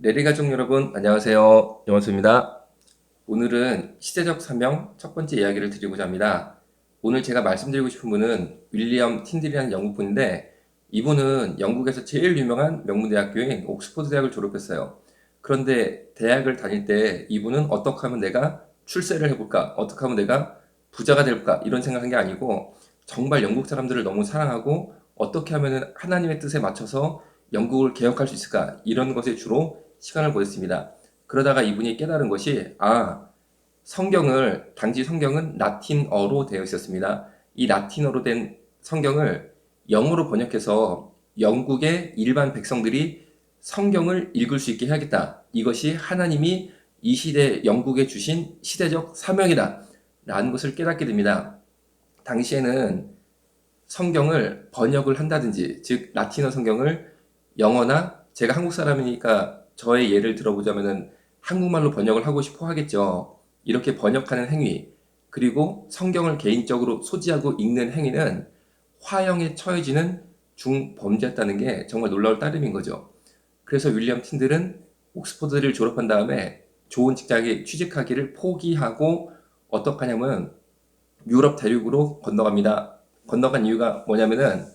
레리 가족 여러분, 안녕하세요. 영원수입니다. 오늘은 시대적 사명 첫 번째 이야기를 드리고자 합니다. 오늘 제가 말씀드리고 싶은 분은 윌리엄 틴들이라는 영국분인데, 이분은 영국에서 제일 유명한 명문대학교인 옥스퍼드 대학을 졸업했어요. 그런데 대학을 다닐 때 이분은 어떻게 하면 내가 출세를 해볼까? 어떻게 하면 내가 부자가 될까? 이런 생각한 게 아니고, 정말 영국 사람들을 너무 사랑하고 어떻게 하면 하나님의 뜻에 맞춰서 영국을 개혁할 수 있을까? 이런 것에 주로 시간을 보냈습니다. 그러다가 이분이 깨달은 것이, 당시 성경은 라틴어로 되어 있었습니다. 이 라틴어로 된 성경을 영어로 번역해서 영국의 일반 백성들이 성경을 읽을 수 있게 해야겠다. 이것이 하나님이 이 시대 영국에 주신 시대적 사명이다. 라는 것을 깨닫게 됩니다. 당시에는 성경을 번역을 한다든지, 즉 라틴어 성경을 영어나, 제가 한국 사람이니까 저의 예를 들어보자면은 한국말로 번역을 하고 싶어 하겠죠. 이렇게 번역하는 행위, 그리고 성경을 개인적으로 소지하고 읽는 행위는 화형에 처해지는 중범죄였다는 게 정말 놀라울 따름인 거죠. 그래서 윌리엄 틴들은 옥스퍼드를 졸업한 다음에 좋은 직장에 취직하기를 포기하고 어떻게 하냐면 유럽 대륙으로 건너갑니다. 건너간 이유가 뭐냐면은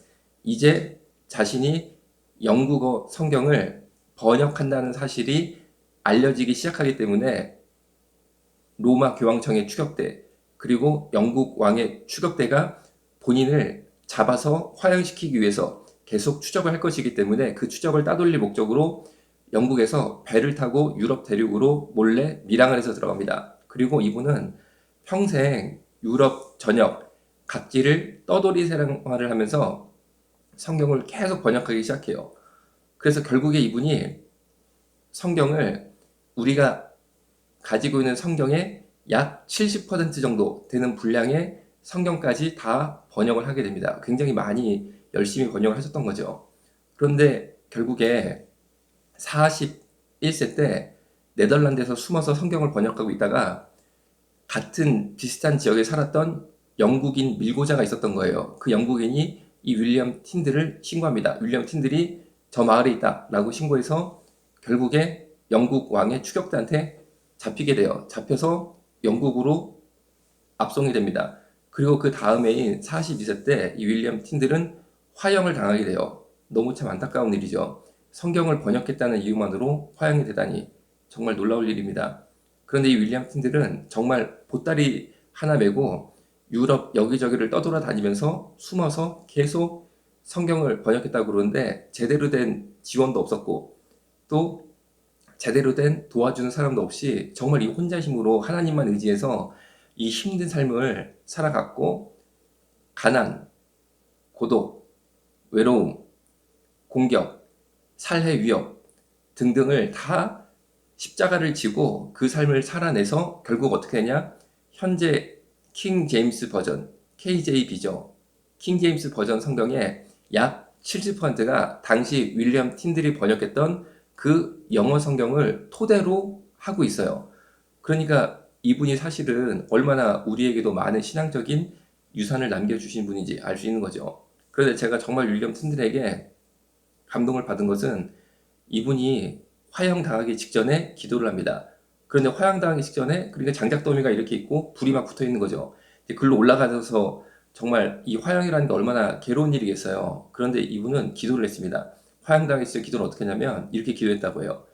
이제 자신이 영국어 성경을 번역한다는 사실이 알려지기 시작하기 때문에 로마 교황청의 추격대, 그리고 영국 왕의 추격대가 본인을 잡아서 화형시키기 위해서 계속 추적을 할 것이기 때문에 그 추적을 따돌릴 목적으로 영국에서 배를 타고 유럽 대륙으로 몰래 밀항을 해서 들어갑니다. 그리고 이분은 평생 유럽 전역 각지를 떠돌이 생활을 하면서 성경을 계속 번역하기 시작해요. 그래서 결국에 이분이 성경을, 우리가 가지고 있는 성경의 약 70% 정도 되는 분량의 성경까지 다 번역을 하게 됩니다. 굉장히 많이 열심히 번역을 하셨던 거죠. 그런데 결국에 41세 때 네덜란드에서 숨어서 성경을 번역하고 있다가 같은 비슷한 지역에 살았던 영국인 밀고자가 있었던 거예요. 그 영국인이 이 윌리엄 틴들을 신고합니다. 윌리엄 틴들이 저 마을에 있다 라고 신고해서 결국에 영국 왕의 추격대한테 잡히게 돼요. 잡혀서 영국으로 압송이 됩니다. 그리고 그 다음해인 42세 때 이 윌리엄 틴들은 화형을 당하게 돼요. 너무 참 안타까운 일이죠. 성경을 번역했다는 이유만으로 화형이 되다니 정말 놀라울 일입니다. 그런데 이 윌리엄 틴들은 정말 보따리 하나 메고 유럽 여기저기를 떠돌아다니면서 숨어서 계속 성경을 번역했다고 그러는데, 제대로 된 지원도 없었고 또 제대로 된 도와주는 사람도 없이 정말 이 혼자 힘으로 하나님만 의지해서 이 힘든 삶을 살아갔고, 가난, 고독, 외로움, 공격, 살해 위협 등등을 다 십자가를 지고 그 삶을 살아내서 결국 어떻게 되냐? 현재 킹 제임스 버전, KJB죠. 킹 제임스 버전 성경의 약 70%가 당시 윌리엄 틴들이 번역했던 그 영어 성경을 토대로 하고 있어요. 그러니까 이분이 사실은 얼마나 우리에게도 많은 신앙적인 유산을 남겨주신 분인지 알 수 있는 거죠. 그런데 제가 정말 윌리엄 틴들에게 감동을 받은 것은, 이분이 화형당하기 직전에 기도를 합니다. 그런데 화형당하기 직전에, 그러니까 장작더미가 이렇게 있고 불이 막 붙어 있는 거죠. 글로 올라가서 정말 이 화형이라는 게 얼마나 괴로운 일이겠어요. 그런데 이분은 기도를 했습니다. 화형당했을 때 기도를 어떻게 했냐면 이렇게 기도했다고 해요.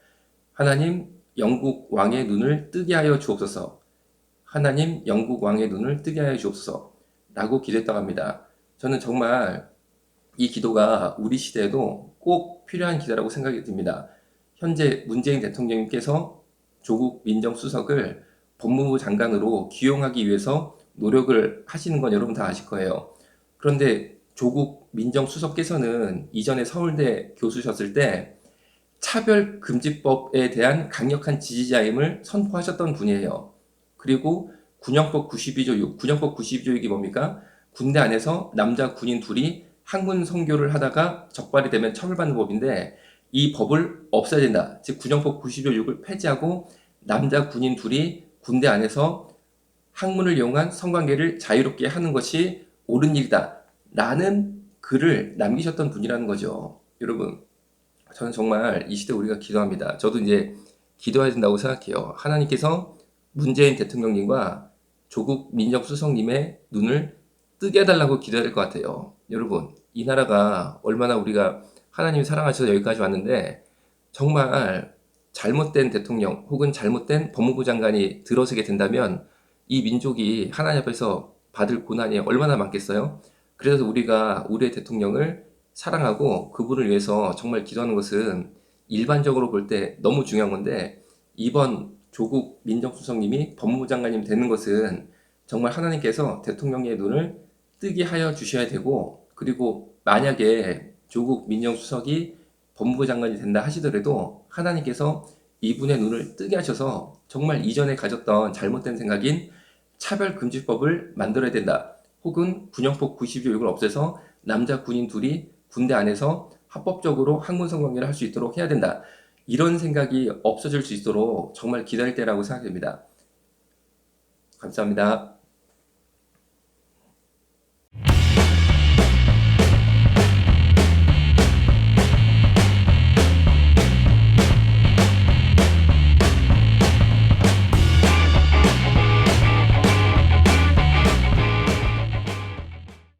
하나님, 영국 왕의 눈을 뜨게 하여 주옵소서. 하나님, 영국 왕의 눈을 뜨게 하여 주옵소서. 라고 기도했다고 합니다. 저는 정말 이 기도가 우리 시대에도 꼭 필요한 기도라고 생각이 듭니다. 현재 문재인 대통령님께서 조국 민정수석을 법무부 장관으로 기용하기 위해서 노력을 하시는 건 여러분 다 아실 거예요. 그런데 조국 민정수석께서는 이전에 서울대 교수셨을 때 차별금지법에 대한 강력한 지지자임을 선포하셨던 분이에요. 그리고 군영법 92조 6, 군영법 92조 6이 뭡니까? 군대 안에서 남자 군인 둘이 항문 성교를 하다가 적발이 되면 처벌받는 법인데, 이 법을 없애야 된다. 즉 군영법 92조 6을 폐지하고 남자 군인 둘이 군대 안에서 학문을 이용한 성관계를 자유롭게 하는 것이 옳은 일이다 라는 글을 남기셨던 분이라는 거죠. 여러분, 저는 정말 이 시대 우리가 기도합니다. 저도 이제 기도해야 된다고 생각해요. 하나님께서 문재인 대통령님과 조국 민정수석님의 눈을 뜨게 해달라고 기도해야 될 것 같아요. 여러분, 이 나라가 얼마나 우리가 하나님이 사랑하셔서 여기까지 왔는데 정말 잘못된 대통령 혹은 잘못된 법무부 장관이 들어서게 된다면 이 민족이 하나님 앞에서 받을 고난이 얼마나 많겠어요? 그래서 우리가 우리의 대통령을 사랑하고 그분을 위해서 정말 기도하는 것은 일반적으로 볼 때 너무 중요한 건데 이번 조국 민정수석님이 법무부 장관님 되는 것은 정말 하나님께서 대통령의 눈을 뜨게 하여 주셔야 되고 그리고 만약에 조국 민정수석이 법무부 장관이 된다 하시더라도 하나님께서 이분의 눈을 뜨게 하셔서 정말 이전에 가졌던 잘못된 생각인 차별금지법을 만들어야 된다. 혹은 군형법 92조를 없애서 남자 군인 둘이 군대 안에서 합법적으로 항문성 관계를 할 수 있도록 해야 된다. 이런 생각이 없어질 수 있도록 정말 기다릴 때라고 생각됩니다. 감사합니다.